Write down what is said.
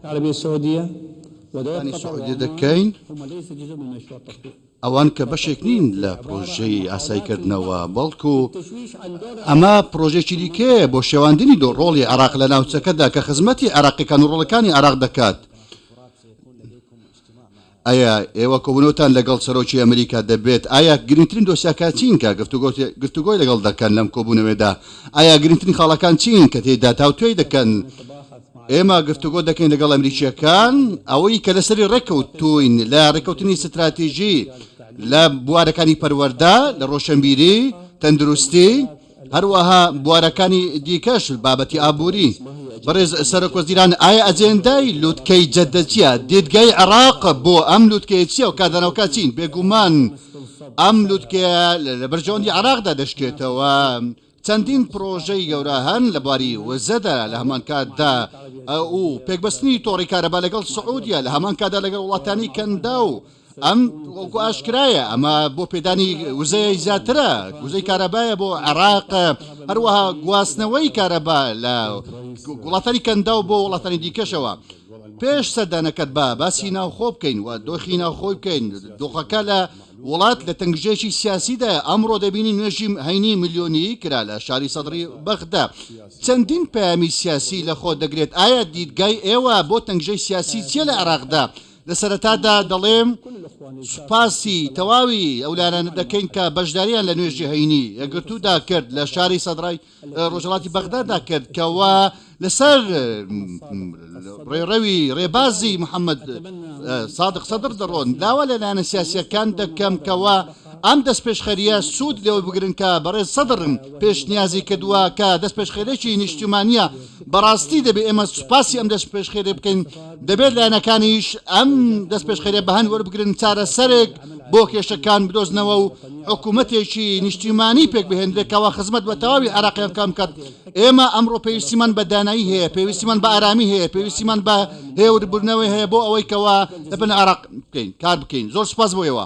العربية السعودية ودولة سعودية دكين هم ليس جزء من مشروع التطبيق. ئەوان کە بەشێک نین لە پرۆژەی ئاسایکردنەوە بەڵکو ئەمە پرۆژێکی دیکەیە بۆ شێواندنی ڕۆڵی عێراق لە ناوچەکەدا کە خزمەتی عێراقیەکان و ڕۆڵەکانی عێراق دەکات. ئایا ئێوە کۆبوونەوەتان لەگەڵ سەرۆکی ئەمریکا دەبێت؟ ئایا گرنگترین دۆسیاکان چین کە گفتوگۆی لەگەڵ دەکەن لەم کۆبوونەوەدا؟ ئایا گرنگترین خاڵەکان چین کە تێیدا تاوتوێی دەکەن؟ ئێمە گفتوگۆ دەکەین لەگەڵ ئەمریکیەکان ئەوەی کە لەسەری ڕێکەوتوین لە ڕێکەوتنی ستراتیژی لە بوارەکانی پەروەردە لە ڕۆشنبیری تەندروستی هەروەها بوارەکانی دیکەش بابەتی ئابووری. بەڕێز سەرۆکوەزیران ئایا ئەجێندای لووتکەی جەددە دیدگای عێراق بۆ ئەم لووتکەیە چییە و کادانەوەکە چین؟ بێگومان ئەم لووتکەیە لە بەرژەوەندی عێراقدا دەشکێتەوە. چەندین پرۆژەی گەورە هەن لە بواری وزەدا لە هەمان کاتدا و پێکبەستنی تۆڕی کارەبا لەگەڵ سعودیا لە هەمان کاتدا لەگەڵ وڵاتانی کەندا و ئەم وەکو ئاشکرایە ئەمە بۆ پێدانی وزەیە زیاترە وزەی کارەبایە بۆ عێراق هەروەها گواستنەوەی کارەبا لە وڵاتانی کەندا و بۆ وڵاتانی دیکەشەوە. پێش سەردانەکەت باسی ناوخۆ بکەین و دۆخی ناوخۆی بکەین. دۆخەکە لە وڵات لە تەنگژێکی سیاسیدا ئەمڕۆ دەبینی نوێژی هەینی ملیۆنی کرا لە شاری سەدری بەغدا. چەندین پەیامی سیاسی لە خۆ دەگرێت. ئایا دیدگای ئێوە بۆ تەنگژەی سیاسی چیە لە عێراقدا؟ لە سەرەتادا دەڵێم سوپاسی تەواوی ئەولانە دەکەین کە بەشداریان لە نوێژی هەینی یەکگرتوودا کرد لە شاری سەدرای ڕۆژهەڵاتی بەغدادا کرد کەوە لەسەر ڕێڕەوی ڕێبازی محەممەد سادق سەدر دەڕۆن. داوا لەلایەنە سیاسیەکان دەکەم کەوە ئەم دەستپێشخەریە سوود لێوە بگرن کە بەڕێز سەدرم پێشنیازی کردووە کە دەستپێشخێرێکی نیشتیمانیە بەڕاستی دەبێت ئێمە سوپاسی ئەم دەستپێشخێرێ بکەین. دەبێت لایەنەکانیش ئەم دەستپێشخێرێ بەهەن وەربگرن چارەسەرێک بۆ کێشەکان بدۆزنەوە و حکوومەتێکی نیشتیمانی پێک بهێنرێکەوە خزمەت بە تەواوی عێراقیان کام کات. ئێمە ئەمڕۆ پێویستیمان بە دانایی هەیە، پێویستیمان بە ئارامی هەیە، پێویستیمان بە هێوربوونەوەی هەیە بۆ ئەوەی کەەوە دەبن عێراق بکەین کار بکەین. زۆر سوپاس بۆ ئێوە.